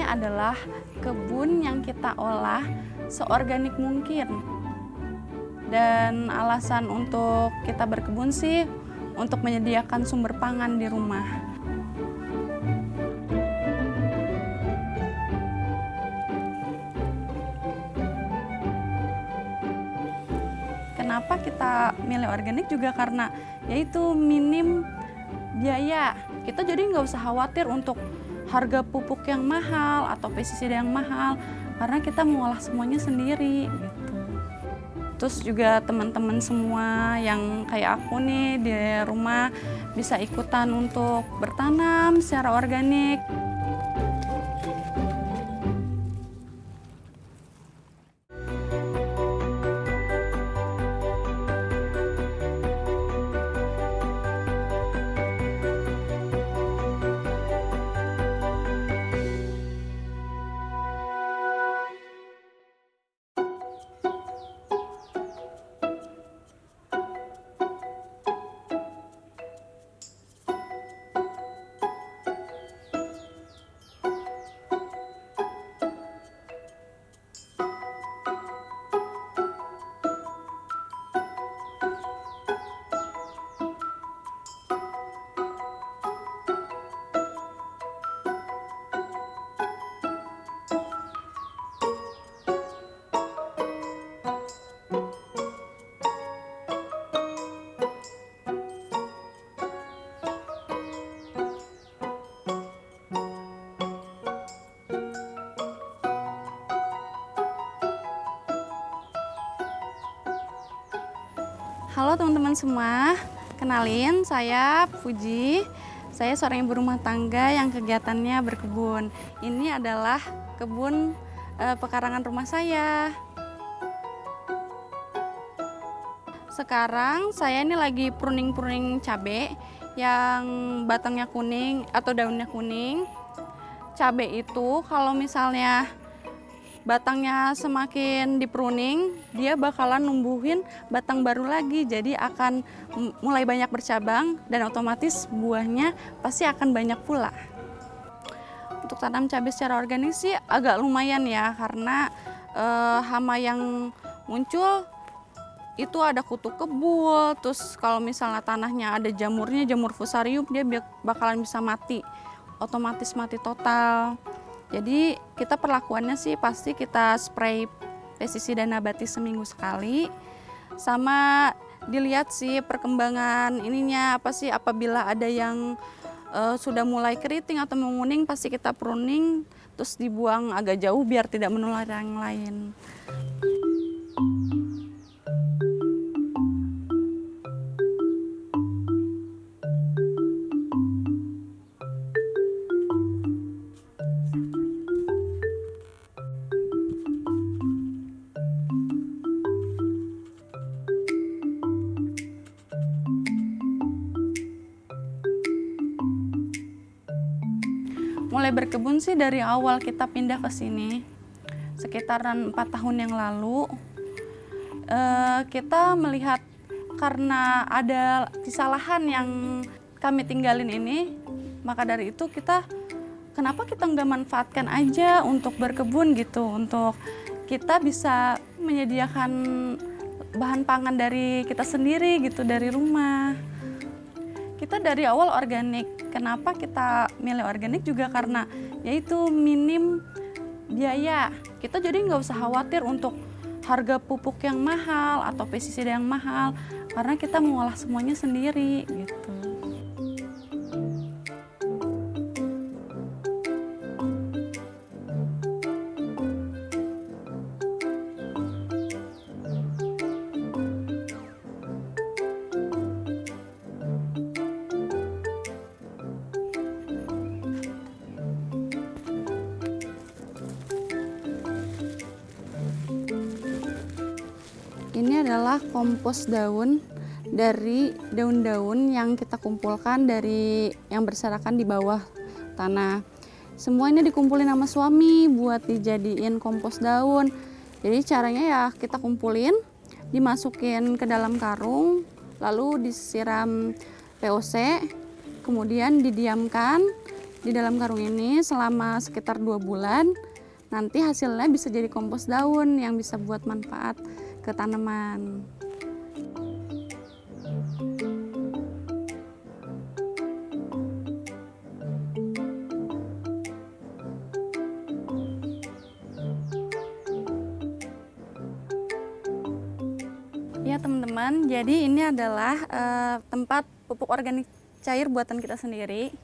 ini adalah kebun yang kita olah seorganik mungkin. Dan alasan untuk kita berkebun sih untuk menyediakan sumber pangan di rumah. Kenapa kita milih organik juga karena yaitu minim biaya. Kita jadi nggak usah khawatir untuk harga pupuk yang mahal atau pestisida yang mahal karena kita mengolah semuanya sendiri gitu. Terus juga teman-teman semua yang kayak aku nih di rumah bisa ikutan untuk bertanam secara organik. Halo teman-teman semua, kenalin saya Puji. Saya seorang ibu rumah tangga yang kegiatannya berkebun. Ini adalah kebun pekarangan rumah saya. Sekarang saya ini lagi pruning cabai yang batangnya kuning atau daunnya kuning. Cabai itu kalau misalnya batangnya semakin dipruning, dia bakalan numbuhin batang baru lagi. Jadi akan mulai banyak bercabang dan otomatis buahnya pasti akan banyak pula. Untuk tanam cabai secara organik sih agak lumayan ya, karena hama yang muncul itu ada kutu kebul. Terus kalau misalnya tanahnya ada jamurnya, jamur fusarium, dia bakalan bisa mati, otomatis mati total. Jadi kita perlakuannya sih pasti kita spray pestisida nabati seminggu sekali, sama dilihat sih perkembangan ininya apa sih, apabila ada yang sudah mulai keriting atau menguning pasti kita pruning terus dibuang agak jauh biar tidak menular yang lain. Mulai berkebun sih dari awal kita pindah ke sini, sekitaran 4 tahun yang lalu. Kita melihat karena ada kesalahan yang kami tinggalin ini, maka dari itu kenapa kita nggak manfaatkan aja untuk berkebun gitu, untuk kita bisa menyediakan bahan pangan dari kita sendiri gitu, dari rumah. Kita dari awal organik. Kenapa kita milih organik juga karena yaitu minim biaya. Kita jadi nggak usah khawatir untuk harga pupuk yang mahal atau pestisida yang mahal karena kita mengolah semuanya sendiri gitu. Ini adalah kompos daun dari daun-daun yang kita kumpulkan dari yang berserakan di bawah tanah. Semua ini dikumpulin sama suami buat dijadiin kompos daun. Jadi caranya ya kita kumpulin, dimasukin ke dalam karung, lalu disiram POC, kemudian didiamkan di dalam karung ini selama sekitar 2 bulan. Nanti hasilnya bisa jadi kompos daun yang bisa buat manfaat ke tanaman. Ya teman-teman, jadi ini adalah tempat pupuk organik cair buatan kita sendiri,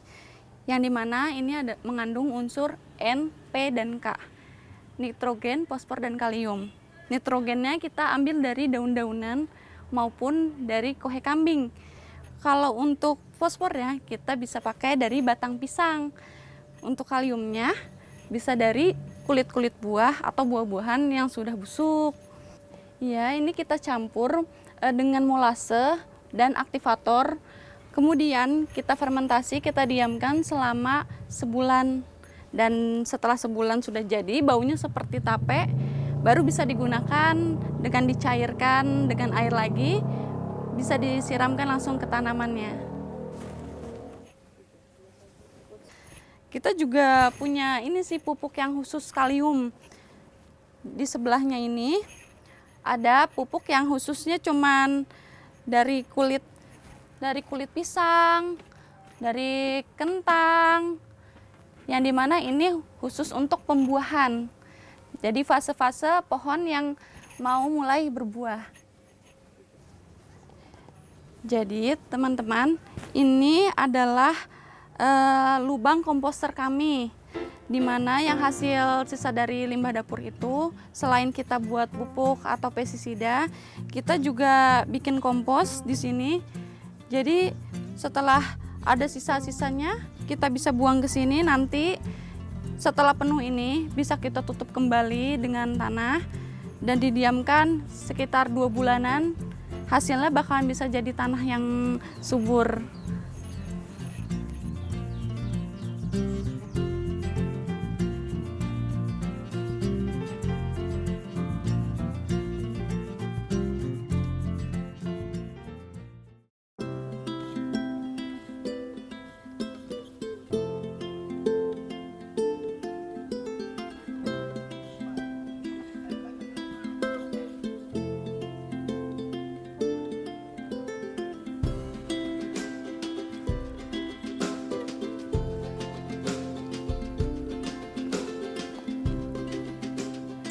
yang dimana ini ada mengandung unsur N, P, dan K, nitrogen, fosfor, dan kalium. Nitrogennya kita ambil dari daun-daunan maupun dari kohe kambing. Kalau untuk fosfornya kita bisa pakai dari batang pisang. Untuk kaliumnya bisa dari kulit-kulit buah atau buah-buahan yang sudah busuk. Ya, ini kita campur dengan molase dan aktivator. Kemudian kita fermentasi, kita diamkan selama sebulan. Dan setelah sebulan sudah jadi, baunya seperti tape, baru bisa digunakan dengan dicairkan dengan air lagi, bisa disiramkan langsung ke tanamannya. Kita juga punya ini sih pupuk yang khusus kalium. Di sebelahnya ini ada pupuk yang khususnya cuman dari kulit pisang, dari kentang, yang dimana ini khusus untuk pembuahan. Jadi fase-fase pohon yang mau mulai berbuah. Jadi teman-teman, ini adalah lubang komposter kami, di mana yang hasil sisa dari limbah dapur itu selain kita buat pupuk atau pestisida, kita juga bikin kompos di sini. Jadi setelah ada sisa-sisanya kita bisa buang ke sini. Nanti setelah penuh ini bisa kita tutup kembali dengan tanah dan didiamkan sekitar 2 bulanan. Hasilnya bakalan bisa jadi tanah yang subur.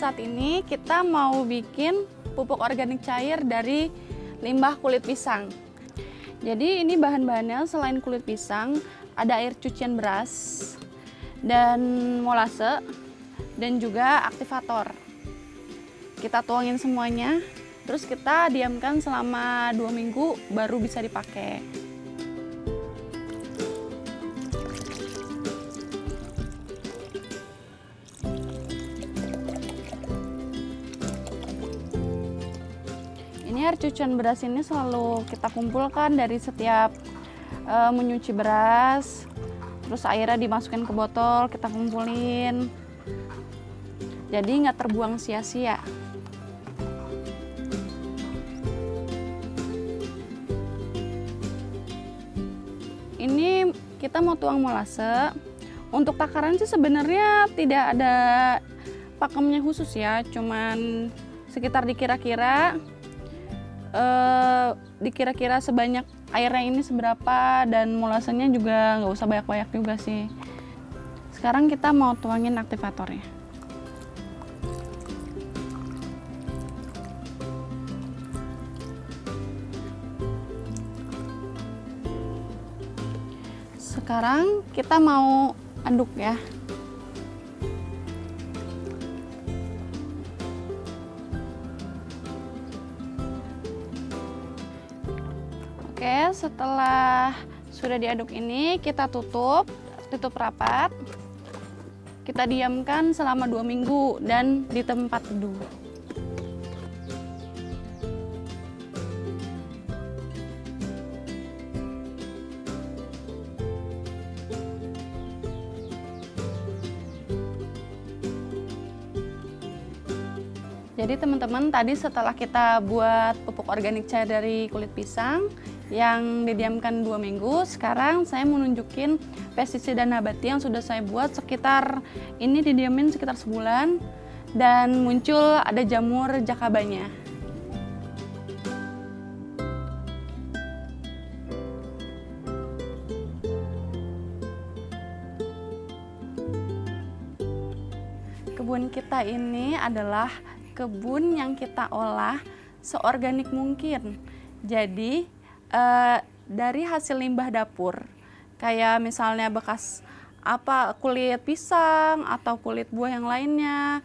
Saat ini kita mau bikin pupuk organik cair dari limbah kulit pisang. Jadi ini bahan-bahannya selain kulit pisang, ada air cucian beras dan molase dan juga aktivator. Kita tuangin semuanya, terus kita diamkan selama 2 minggu baru bisa dipakai. Ini air cucian beras ini selalu kita kumpulkan dari setiap menyuci beras, terus airnya dimasukin ke botol, kita kumpulin, jadi nggak terbuang sia-sia. Ini kita mau tuang molase. Untuk takaran sih sebenarnya tidak ada pakemnya khusus ya, cuman sekitar dikira-kira sebanyak airnya ini seberapa, dan molasenya juga nggak usah banyak-banyak juga sih. Sekarang kita mau tuangin aktivatornya. Sekarang kita mau aduk ya. Oke, setelah sudah diaduk ini kita tutup rapat. Kita diamkan selama 2 minggu dan di tempat teduh. Jadi teman-teman, tadi setelah kita buat pupuk organik cair dari kulit pisang, yang didiamkan 2 minggu. Sekarang saya mau nunjukin pestisida nabati yang sudah saya buat sekitar, ini didiamin sekitar sebulan dan muncul ada jamur jakabanya. Kebun kita ini adalah kebun yang kita olah seorganik mungkin. Jadi dari hasil limbah dapur, kayak misalnya bekas kulit pisang atau kulit buah yang lainnya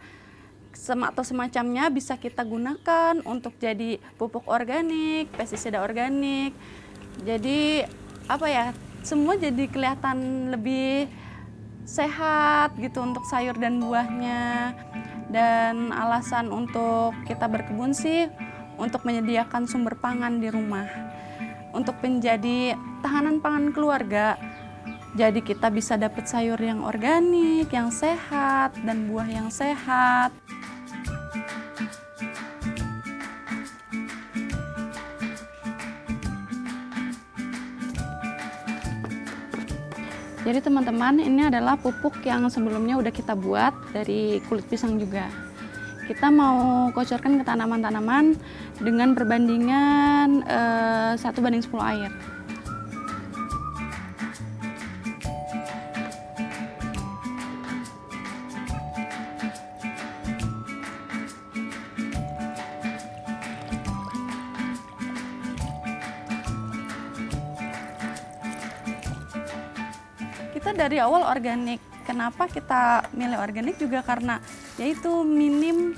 atau semacamnya bisa kita gunakan untuk jadi pupuk organik, pestisida organik. Jadi semua jadi kelihatan lebih sehat gitu untuk sayur dan buahnya. Dan alasan untuk kita berkebun sih untuk menyediakan sumber pangan di rumah, untuk menjadi tahanan pangan keluarga. Jadi kita bisa dapat sayur yang organik, yang sehat, dan buah yang sehat. Jadi teman-teman, ini adalah pupuk yang sebelumnya udah kita buat dari kulit pisang juga. Kita mau kocorkan ke tanaman-tanaman dengan perbandingan 1:10 air. Kita dari awal organik. Kenapa kita milih organik juga karena yaitu minim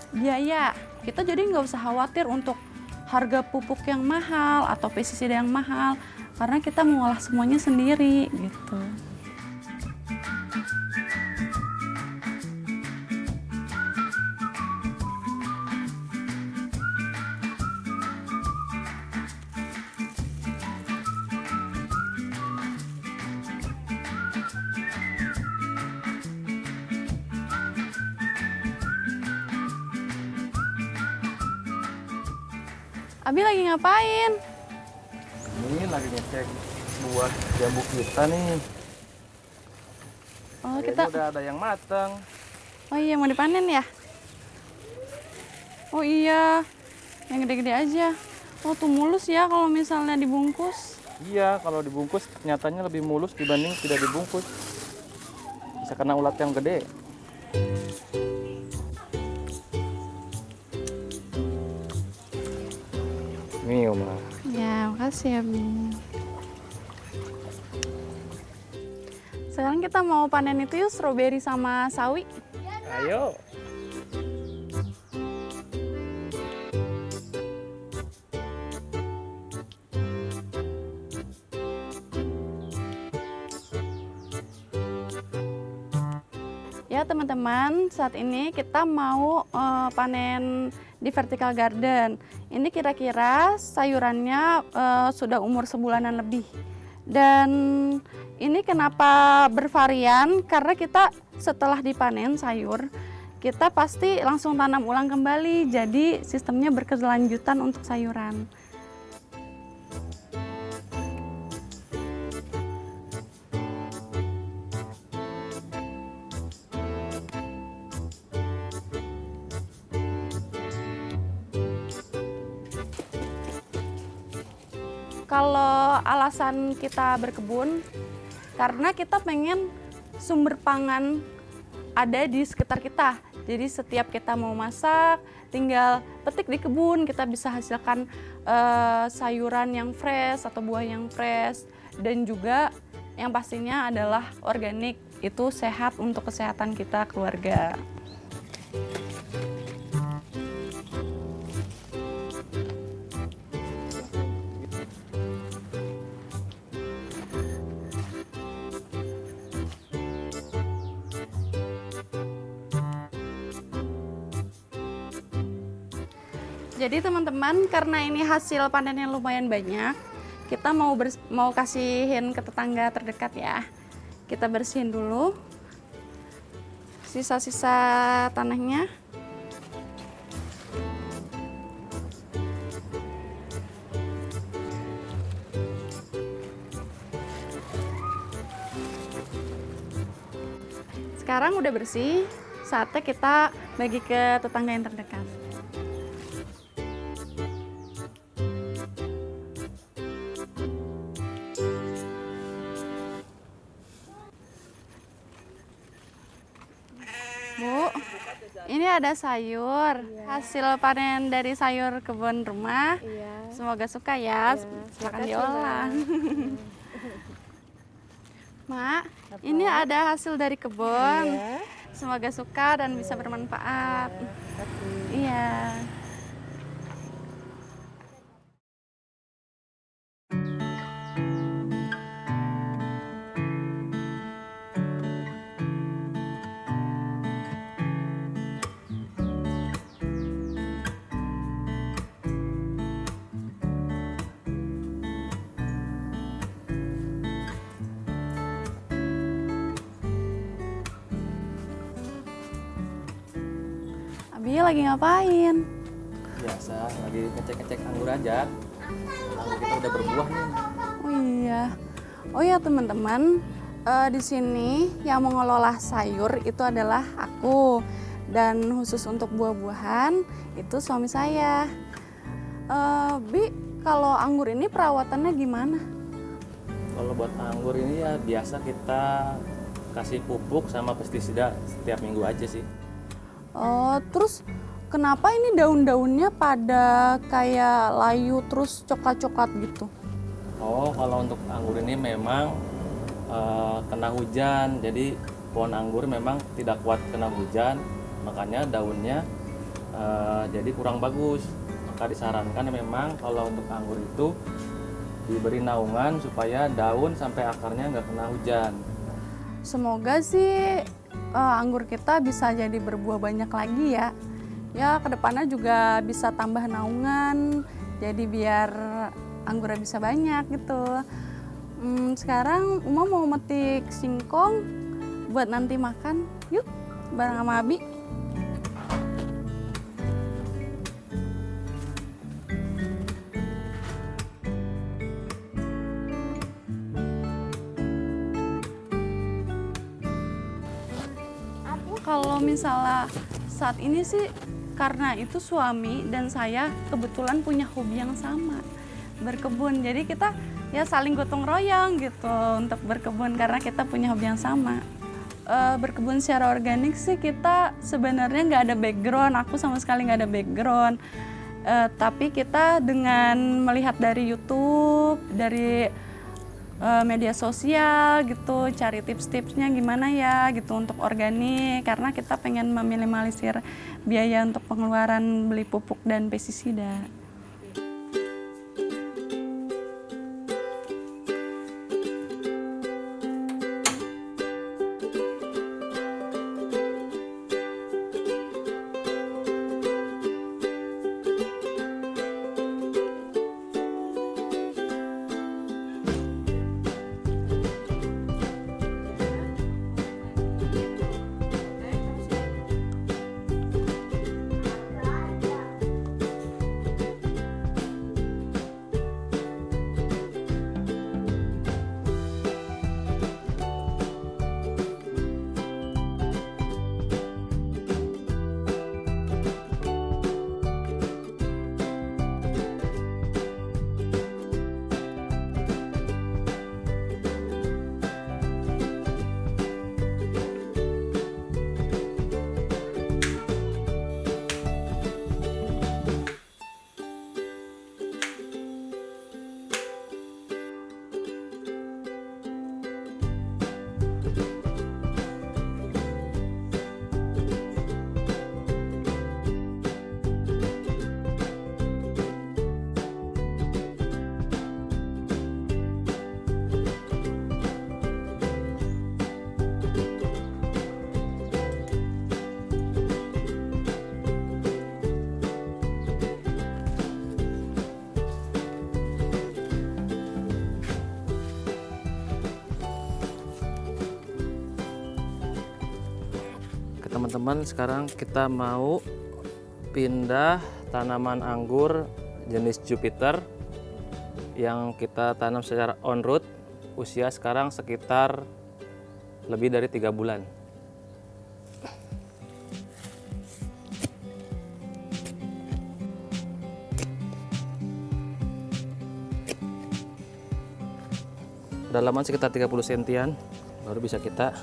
biaya. Kita jadi nggak usah khawatir untuk harga pupuk yang mahal atau pestisida yang mahal karena kita mengolah semuanya sendiri gitu. Abi lagi ngapain? Ini lagi ngecek buah jambu kita nih. Oh, Kayaknya kita udah ada yang matang. Oh iya, mau dipanen ya? Oh iya, yang gede-gede aja. Oh tuh mulus ya kalau misalnya dibungkus. Iya, kalau dibungkus nyatanya lebih mulus dibanding tidak dibungkus. Bisa kena ulat yang gede. Nih, Oma. Ya, makasih ya, Bi. Sekarang kita mau panen itu yuk, stroberi sama sawi. Ayo. Ya teman-teman, saat ini kita mau panen di vertical garden. Ini kira-kira sayurannya sudah umur sebulanan lebih. Dan ini kenapa bervarian? Karena kita setelah dipanen sayur, kita pasti langsung tanam ulang kembali. Jadi sistemnya berkelanjutan untuk sayuran. Kalau alasan kita berkebun, karena kita pengen sumber pangan ada di sekitar kita. Jadi setiap kita mau masak, tinggal petik di kebun, kita bisa hasilkan sayuran yang fresh atau buah yang fresh. Dan juga yang pastinya adalah organik, itu sehat untuk kesehatan kita keluarga. Jadi teman-teman, karena ini hasil panennya lumayan banyak, kita mau kasihin ke tetangga terdekat ya. Kita bersihin dulu sisa-sisa tanahnya. sekarang udah bersih, saatnya kita bagi ke tetangga yang terdekat. Bu, ini ada sayur, hasil panen dari sayur kebun rumah. Iya. Semoga suka ya, silakan makasih, diolah. Mak, ini ada hasil dari kebun. Iya. Semoga suka dan bisa bermanfaat. Iya. Abi lagi ngapain? Biasa, lagi ngecek-ngecek anggur aja. Anggur kita udah berbuah nih. Oh iya. Oh ya teman-teman, di sini yang mengelola sayur itu adalah aku, dan khusus untuk buah-buahan itu suami saya. Bi, kalau anggur ini perawatannya gimana? Kalau buat anggur ini ya biasa kita kasih pupuk sama pestisida setiap minggu aja sih. Terus kenapa ini daun-daunnya pada kayak layu terus coklat-coklat gitu? Oh, kalau untuk anggur ini memang kena hujan, jadi pohon anggur memang tidak kuat kena hujan, makanya daunnya jadi kurang bagus. Maka disarankan memang kalau untuk anggur itu diberi naungan supaya daun sampai akarnya nggak kena hujan. Semoga sih anggur kita bisa jadi berbuah banyak lagi ya. Ya kedepannya juga bisa tambah naungan, jadi biar anggurnya bisa banyak gitu. Sekarang Uma mau metik singkong buat nanti makan. Yuk, bareng sama Abi. Kalau misalnya saat ini sih karena itu suami dan saya kebetulan punya hobi yang sama, berkebun. Jadi kita ya saling gotong royong gitu untuk berkebun karena kita punya hobi yang sama. Berkebun secara organik sih kita sebenarnya nggak ada background, aku sama sekali nggak ada background. Tapi kita dengan melihat dari YouTube, dari media sosial gitu, cari tips-tipsnya gimana ya gitu untuk organik, karena kita pengen meminimalisir biaya untuk pengeluaran beli pupuk dan pestisida. Teman-teman, sekarang kita mau pindah tanaman anggur jenis Jupiter yang kita tanam secara on root. Usia sekarang sekitar lebih dari 3 bulan. kedalaman sekitar 30 sentian, baru bisa kita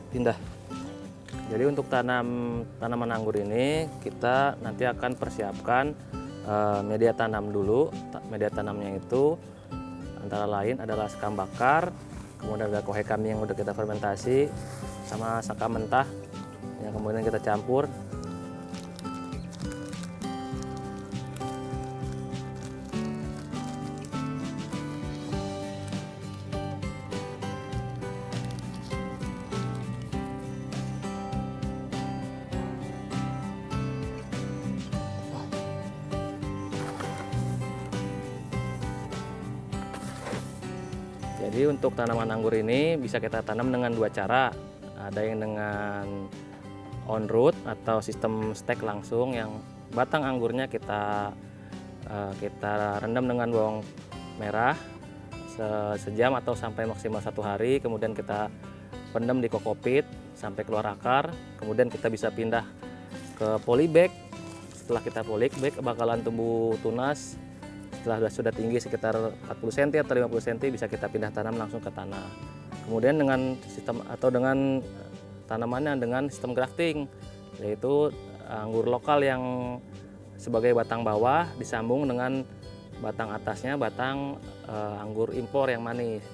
pindah. Jadi untuk tanaman anggur ini kita nanti akan persiapkan media tanam dulu. Media tanamnya itu antara lain adalah sekam bakar, kemudian ada kohe kambing yang udah kita fermentasi, sama sekam mentah yang kemudian kita campur. Jadi untuk tanaman anggur ini bisa kita tanam dengan dua cara. Ada yang dengan on root atau sistem stek langsung, yang batang anggurnya kita rendam dengan bawang merah sejam atau sampai maksimal 1 hari, kemudian kita pendam di kokopit sampai keluar akar, kemudian kita bisa pindah ke polybag. Setelah kita polybag bakalan tumbuh tunas. Setelah sudah tinggi sekitar 40 cm atau 50 cm bisa kita pindah tanam langsung ke tanah. Kemudian dengan sistem atau dengan tanamannya dengan sistem grafting, yaitu anggur lokal yang sebagai batang bawah disambung dengan batang atasnya batang anggur impor yang manis.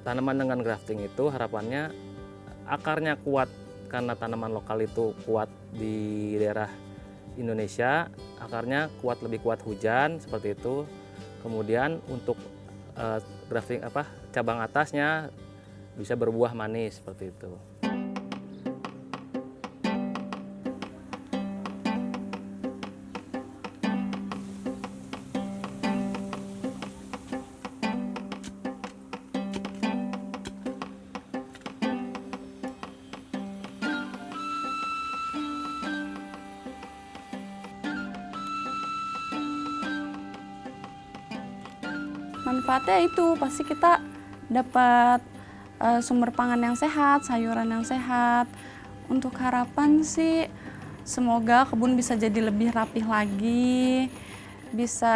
Tanaman dengan grafting itu harapannya akarnya kuat karena tanaman lokal itu kuat di daerah Indonesia, akarnya lebih kuat hujan seperti itu. Kemudian untuk grafting cabang atasnya bisa berbuah manis seperti itu. Manfaatnya itu pasti kita dapat sumber pangan yang sehat, sayuran yang sehat. Untuk harapan sih semoga kebun bisa jadi lebih rapih lagi, bisa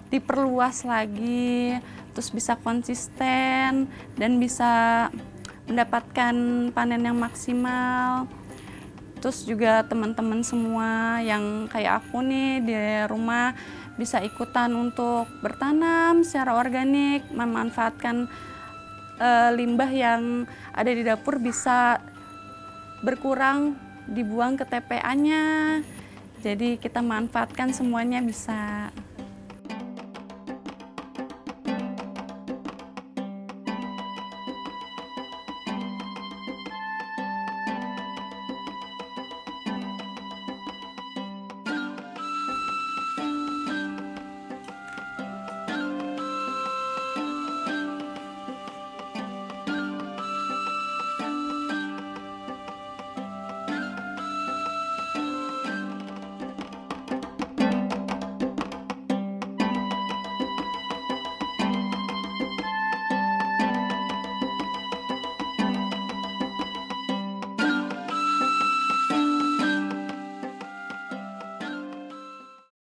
diperluas lagi, terus bisa konsisten dan bisa mendapatkan panen yang maksimal. Terus juga teman-teman semua yang kayak aku nih di rumah bisa ikutan untuk bertanam secara organik, memanfaatkan limbah yang ada di dapur bisa berkurang dibuang ke TPA-nya. Jadi kita manfaatkan semuanya bisa.